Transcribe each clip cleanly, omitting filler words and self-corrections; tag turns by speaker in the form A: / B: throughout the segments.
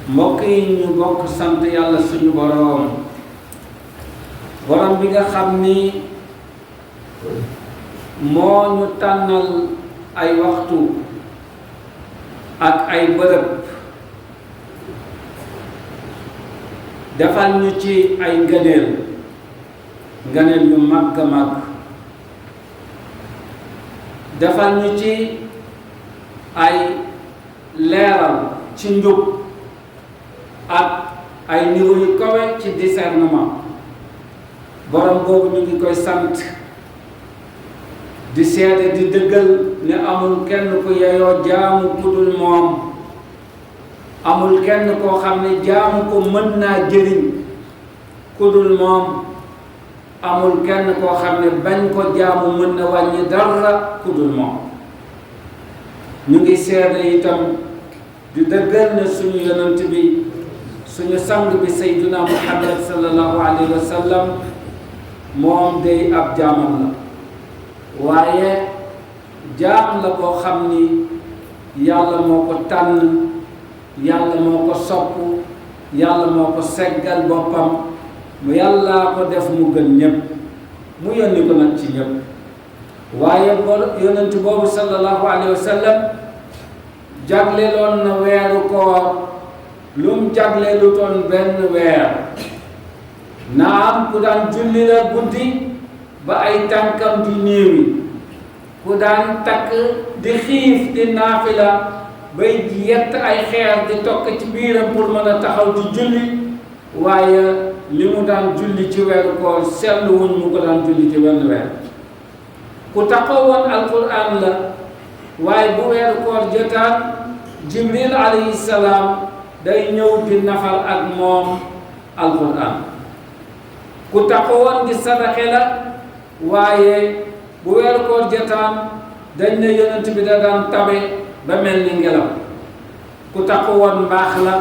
A: mbokk yi ñu bokk sant yàlla suñu borom bi nga xam ni moo ñu tànnal ay waxtu ak ay bërëb defal ñu ci ay ngëneel yu màgg a màgg defal ñu ci ay leeral ci njub ak ay niveau yu kawe ci discernement borom boobu ñu ngi koy sant di seede di dëggal ne amul kenn ku yeyoo jaamu ku dul moom amul kenn koo xam ne jaamu ko mën naa jëriñ ku dul moom amul kenn koo xam ne bañ ko jaamu mën na wàññi dara ku dul moom ñu ngi seede itam di dëggal ne suñu yonent bi suñu sang bi sayduna muhammad sallallahu alayhi wa sallam moom day ab jaamam la waaye jaam la boo xam ni yàlla moo ko tànn yàlla moo ko sopp yàlla moo ko seggal boppam mu yàllaa ko def mu gën ñépp mu yónni ko nag ci ñépp waaye yonent boobu sallallahu alayhi wa sallam jagleeloon na weeru koor lum jagleelu toon benn weer naam ku daan julli la guddi ba ay tànkam di néewi ku daan takk di xiif di naafila bay yett ay xeer di tokk ci biiram pour mën a taxaw di julli waaye li mu daan julli ci weeru koor seetluwuñ mu ko daan julli ci wenn weer ku taxawoon alquran la waaye bu weeru koor jotaan jibril alayhi salaam day ñëw di nafar ak moom alquran ku taxawoon di sadaxe la waaye bu weeru koor jotaan dañ ne yonent bi da daan tabe ba mel ni ngelaw ku taxawoon mbaax la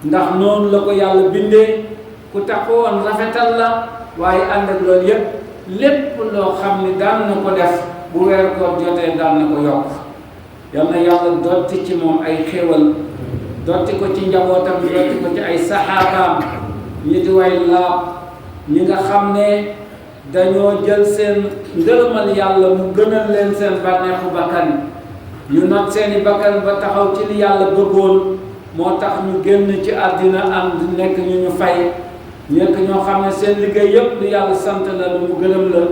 A: ndax noonu la ko yàlla bindee ku taxawoon rafetal la waaye ànd ak loolu yépp lépp loo xam ni daan na ko def bu weeru koor jotee daan na ko yokk yal na yàlla dotti ci moom ay xéwal dotti ko ci njabootam dotti ko ci ay saxaabaam ñi di way laab ñi nga xam ne dañoo jël seen ngërëmal yàlla mu gënal leen seen bànneexu bakkan ñu not seeni bakkan ba taxaw ci li yàlla bëggoon moo tax ñu génn ci àddina am nekk ñu fay nekk ñoo xam ne seen liggéey yépp lu yàlla sant la lu mu gërëm la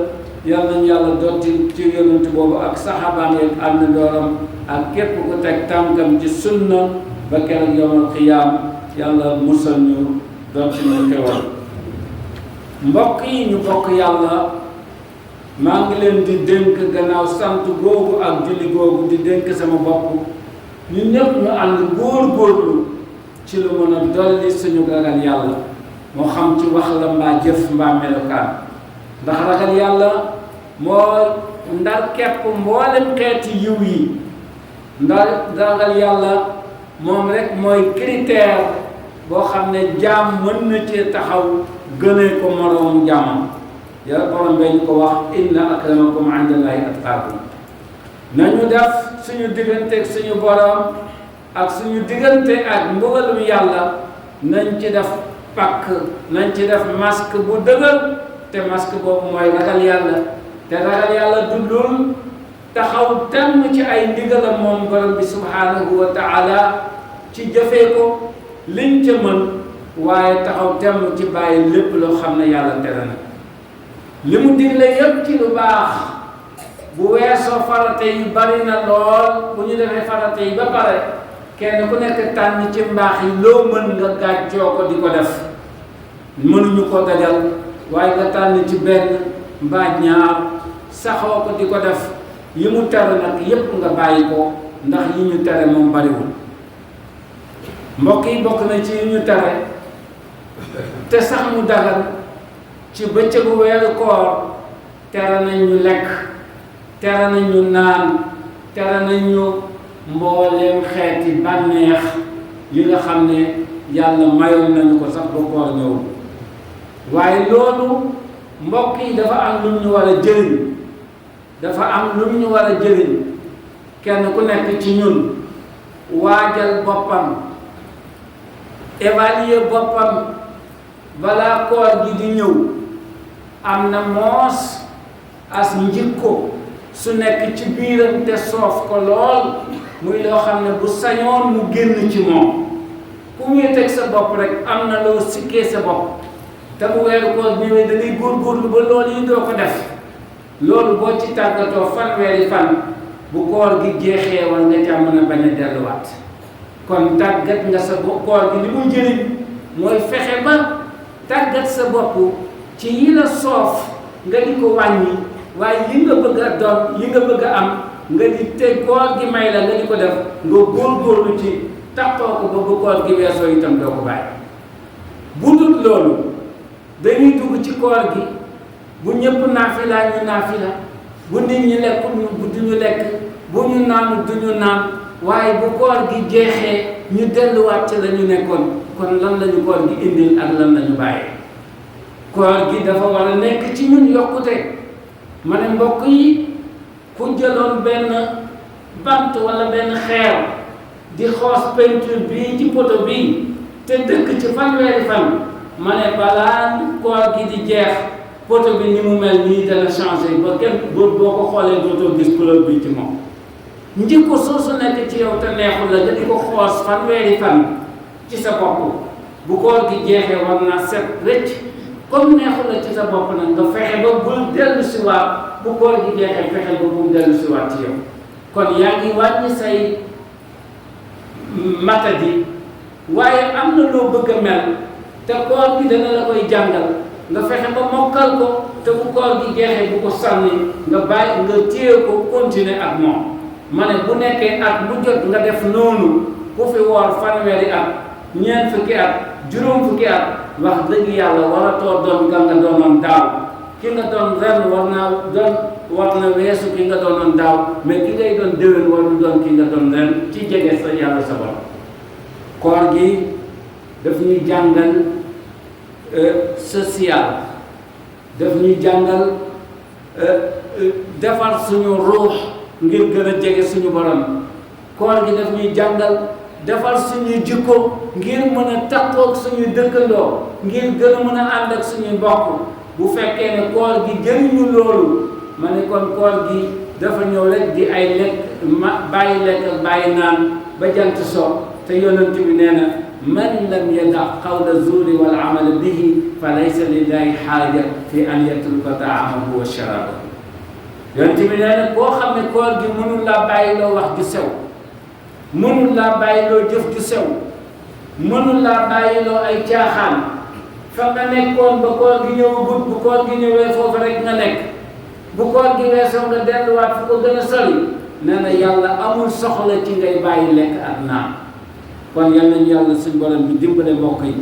A: yal nañu yàlla dotti ci yonent boobu ak saxaabaan yeeg ànd ndooram ak képp ku teg tànkam ci sunna ba keroog yawmal qiyaam yàlla musal ñu dotti ñu xewal mbokk yi ñu bokk yàlla maa ngi leen di dénk gannaaw sant googu ak julli googu di dénk sama bopp ñun ñëpp ñu ànd góor-góorlu ci lu mën a dolli suñu ragal yàlla moo xam ci wax la mbaa jëf mbaa melokaan ndax ragal yàlla moo ndar kepp mboolem xeeti yiw yi ndar ragal yàlla moom rek mooy critère boo xam ne jaam mën na cee taxaw gënee ko moroomu jaamam yàlla borom bee ñu ko wax inna akramakum indallahi atqaakum nañu def suñu diggante ak suñu borom ak suñu diggante ak mbugalum yàlla nañ ci def pakk nañ ci def masque bu dëgër te masque boobu mooy ragal yàlla te ragal yàlla dullul taxaw temm ci ay ndigalam moom borom bi subhanahu wa taala ci jëfee ko liñ ca mën waaye taxaw temm ci bàyyi lépp loo xam ne yàlla tere na li mu digle yépp ci lu baax bu weesoo farate yi bari na lool bu ñu defee farate yi ba pare kenn ku nekk tànn ci mbaax yi loo mën nga gàccoo ko di ko def mënuñu ko dajal waaye nga tànn ci benn mbaa ñaar saxoo ko di ko def yi mu tere nag yépp nga bàyyi ko ndax yi ñu tere moom bariwul mbokk yi bokk na ci yi ñu tere te sax mu dagal ci bëccëgu weeru koor tere nañ ñu lekk tere nañ ñu naan tere nañ ñu mbooleem xeeti bànneex yi nga xam ne yàlla mayoon nañu ko sax ba koor ñëw waaye loolu mbokk yi dafa am lu ñu war a jëriñ dafa am lu ñu war a jëriñ kenn ku nekk ci ñun waajal boppam évaluer boppam balaa koor gi di ñëw am na moos as njikko su nekk ci biiram te soof ko lool muy loo xam ne bu sañoon mu génn ci moom ku wéeteeg sa bopp rek am na loo sikkee sa bopp te bu weeru koor ñëwee da ngay góorgóorlu ba loolu yi doo ko def loolu boo ci tàggatoo fanweeri fan bu koor gi jeexee war nga ca mën a bañ a delluwaat kon tàggat nga sa koor gi li muy jëriñ mooy fexe ba tàggat sa bopp ci yi la soof nga di ko wàññi waaye yi nga bëgg a doon yi nga bëgg a am nga di te koor gi may la nga di ko def nga góorgóorlu ci taxoo ko ba bu koor gi weesoo itam doo ko bàyyi bu dul loolu dañuy dugg ci koor gi bu ñëpp naafila ñu naafila bu nit ñi lekkul bu duñu lekk bu ñu naanu duñu naan waaye bu koor gi jeexee ñu delluwaat ci la ñu nekkoon kon lan lañu koor gi indil ak lan lañu bàyyee koor gi dafa war a nekk ci ñun yokkute ma ne mbokk yi ku jëloon benn bant wala benn xeer di xoos peinture bii ci poto bii te dëkk ci fanweeri fan ma ne balaa koor gi di jeex poto bi ni mu mel nii dana changé ba kenn boo ko xoolee dootoo gis couleur bi ci moom njëkko soosu nekk ci yow te neexul la nga di ko xoos fanweeri fan ci sa bopp bu koor gi jeexee war naa set rëcc comme neexul la ci sa bopp nag nga fexe ba bul dellu si waat bu koor gi jeexee fexe ba bul dellu si waat ci yow kon yaa ngi wàññi say matadi waaye am na loo bëgg a mel te koor gi dana la koy jàngal nga fexe ba mokkal ko te bu koor gi jeexee bu ko sànni nga bàyyi nga téye ko continuer ak moom ma ne bu nekkee at bu jot nga def noonu ku fi woor fanweeri at ñeent fukki at juróom fukki at wax dëgg yàlla waratoo doon nga doonoon daaw ki nga doon ren war na weesu ki nga doonoon daaw mais ki ngay doon déwén warul doon ki nga doon ren ci jege sa yàlla sa borom koor gi daf ñuy jàngal social daf ñuy jàngal defar suñu ruux ngir gën a jege suñu borom koor gi daf ñuy jàngal defar suñuy jikko ngir mën a takkoog suñuy dëkkandoo ngir gën a mën a ànd ak suñuy mbokk bu fekkee ne koor gi jëriñu loolu ma ne kon koor gi dafa ñëw rek di ay lekk bàyyi lekk ak bàyyi naan ba jant so te yonent bi nee na man lam yada qawla zuuri wal amala bihi fa laysa lillahi xaaja fi an yatruka taamahu wa sharabahu yonent bi nee na koo xam ne koor gi mënul laa bàyyi loo wax ju sew mënul laa bàyyi loo jëf ju sew mënul laa bàyyi loo ay caaxaan fa nga nekkoon ba koor gi ñëwagut bu koor gi ñëwee foofu rek nga nekk bu koor gi weesoo nga delluwaat fu ko gën a sori nee na yàlla amul soxla ci ngay bàyyi lekk ak naan kon yal nañu yàlla suñ borom bi dimbale mbokk yi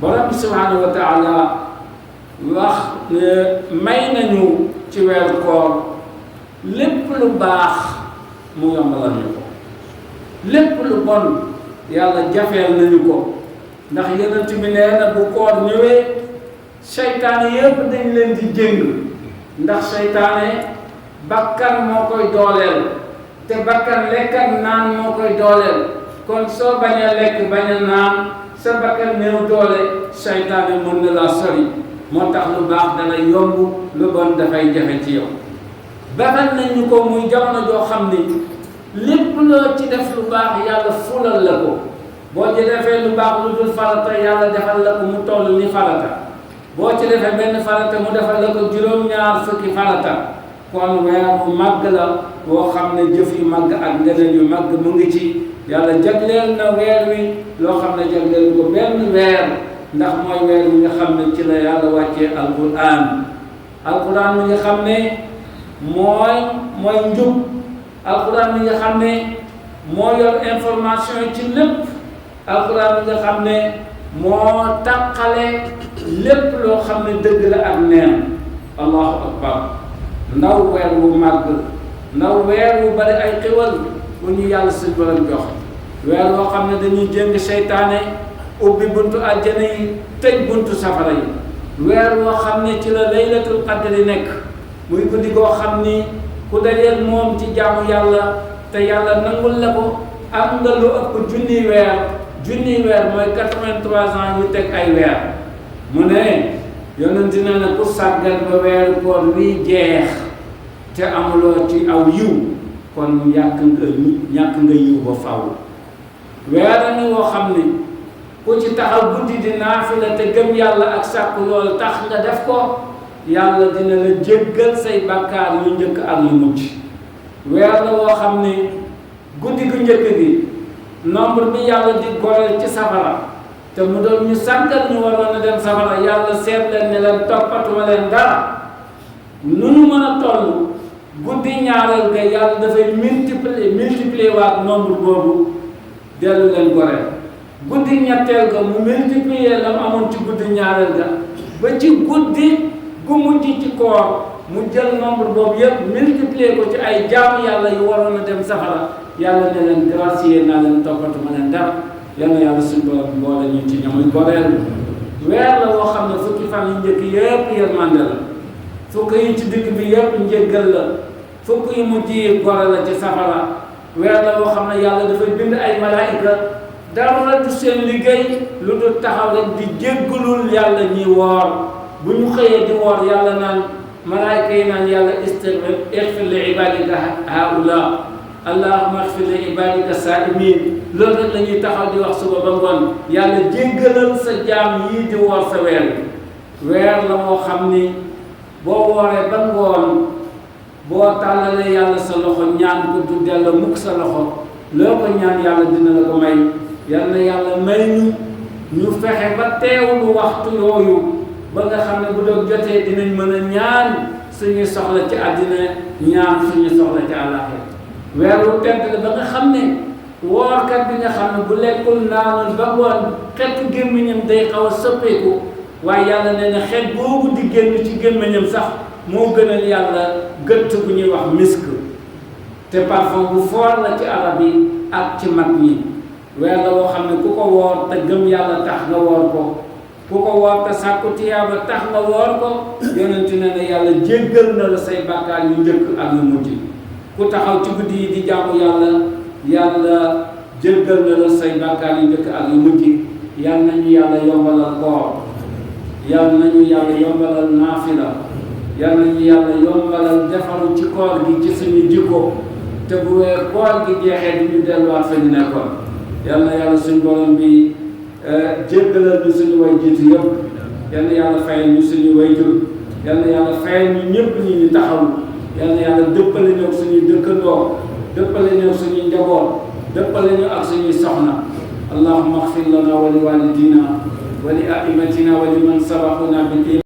A: borom bi subhanahu wa taala wax may nañu ci weeru koor lépp lu baax mu yombalal ñu ko lépp lu bon yàlla jafeel nañu ko ndax yonent bi nee na bu koor ñëwee seytaane yëpp dañ leen di jëng ndax seytaane bakkan moo koy dooleel te bakkan lekk ak naan moo koy dooleel kon soo bañ a lekk bañ a naan sa bakkan néew doole seytaane mën na laa sori moo tax lu baax dana yomb lu bon dafay jafe ci yow baxal nañu ko muy jamono joo xam ni lépp loo ci def lu baax yàlla fulal la ko boo ci defee lu baax lu dul farata yàlla defal la ko mu toll ni farata boo ci defee benn farata mu defal la ko juróom-ñaar fukki farata kon weer bu màgg la boo xam ne jëf yu màgg ak ngëneel yu màgg mu ngi ci yàlla jagleel na weer wi loo xam ne jagleel ko benn weer ndax mooy weer wi nga xam ne ci la yàlla wàccee alquran mi nga xam ne mooy njub alquran mi nga xam ne moo yor information yi ci lépp alquran mi nga xam ne moo tàqale lépp loo xam ne dëgg la ak neen allahu akbar ndaw weer wu màgg ndaw weer wu bari ay xéwal bu ñu yàlla suñ borom jox weer woo xam ne dañuy jéng seytaane ubbi buntu àjjana yi tëj buntu safara yi weer woo xam ne ci la laylatul qadri nekk muy guddi goo xam ni ku dajeel moom ci jaamu yàlla te yàlla nangul la ko am nga lu ëpp junni weer junniy weer mooy 83 ans yu teg ay weer mu ne yonent nee na ku sàggal ba weeru koor wii jeex te amuloo ci aw yiw kon ñàkk nga yiw ba faw weer ni woo xam ni ku ci taxaw guddi di naafila te gëm yàlla ak sàkku loolu tax nga def ko yàlla dina la jéggal say bàkkaar yu njëkk ak yu mujj weer la woo xam ni guddi gu njëkk gi nombre bi yàlla di goreel ci safara te mu doon ñu sàggal ñu waroon a dem safara yàlla seet leen ne leen toppatuma leen dara nu ñu mën a toll guddi ñaareel ga yàlla dafay multiplier waat nombre boobu dellu leen goreel guddi ñetteel ga mu multiplier la mu amoon ci guddi ñaareel ga ba ci guddi gu mujj ci koor mu jël nombre boobu yëpp multiplier ko ci ay jaamu yàlla yu waroon a dem safara yàlla ne leen gracier naa leen toppatuma leen dara yàlla yàlla suñu borom boole ñu ci ñamuy goreel weer la woo xam ne fukki fan yu njëkk yëpp yërmande la fukk yi ci digg bi yëpp njëggal la fukk yu mujj yi gore la ci safara weer la woo xam ne yàlla dafay bind ay malaayika dara du seen liggéey lu dul taxaw rek di jéggalul yàlla ñi woor bu ñu xëyee di woor yàlla naan malaayika yi naan yàlla ighfir li ibadika haula allahumma ighfir li ibadika saimin loolu rek la ñuy taxaw di wax suba ba ngoon yàlla jéggalal sa jaam yii di woor sa weer weer la moo xam ni boo wooree ba ngoon boo tàllalee yàlla sa loxo ñaan ko du delloo mukk sa loxo loo ko ñaan yàlla dina la ko may yal na yàlla may ñu fexe ba teewlu waxtu yooyu ba nga xam ne bu doog jotee dinañ mën a ñaan suñuy soxla ci àddina ñaan suñuy soxla ci àllaaxira weeru tedd la ba nga xam ne woorkat bi nga xam ne bu lekkul naanul ba ngoon xetu gémmiñam day xaw a soppeeku waaye yàlla nee na xet boobu di génn ci gémmiñam sax moo gënal yàlla gëtt bu ñuy wax misk te parfum bu foor la ci arab yi ak ci mag ñi weer la woo xam ne ku ko woor te gëm yàlla tax nga woor ko ku ko woor te sàkku tiyaaba tax nga woor ko yonent ne na yàlla jéggal na la say bàkkaar yu njëkk ak yu mujj ku taxaw ci guddi yi di jaamu yàlla jéggal na la say bàkkaar yu njëkk ak yu mujj yal nañu yàlla yombalal koor yal nañu yàlla yombalal naafila yal nañu yàlla yombalal defaru ci koor gi ci suñu jikko te bu weer koor gi jeexee di ñu delluwaat fa ñu nekkoon yal na yàlla suñu borom bi jéggalal ñu suñu way jiitu yëpp yal na yàlla fayal ñu suñu way jur yal na yàlla fayal ñu ñëpp ñu taxaw yal na yàlla dëppale ñoo ak suñuy dëkkandoo dëppale ñoo ak suñuy njaboot dëppale ñu ak suñuy soxna allahumma ighfir lana wa li walidina wa li a'immatina wa liman sabaquna bil iman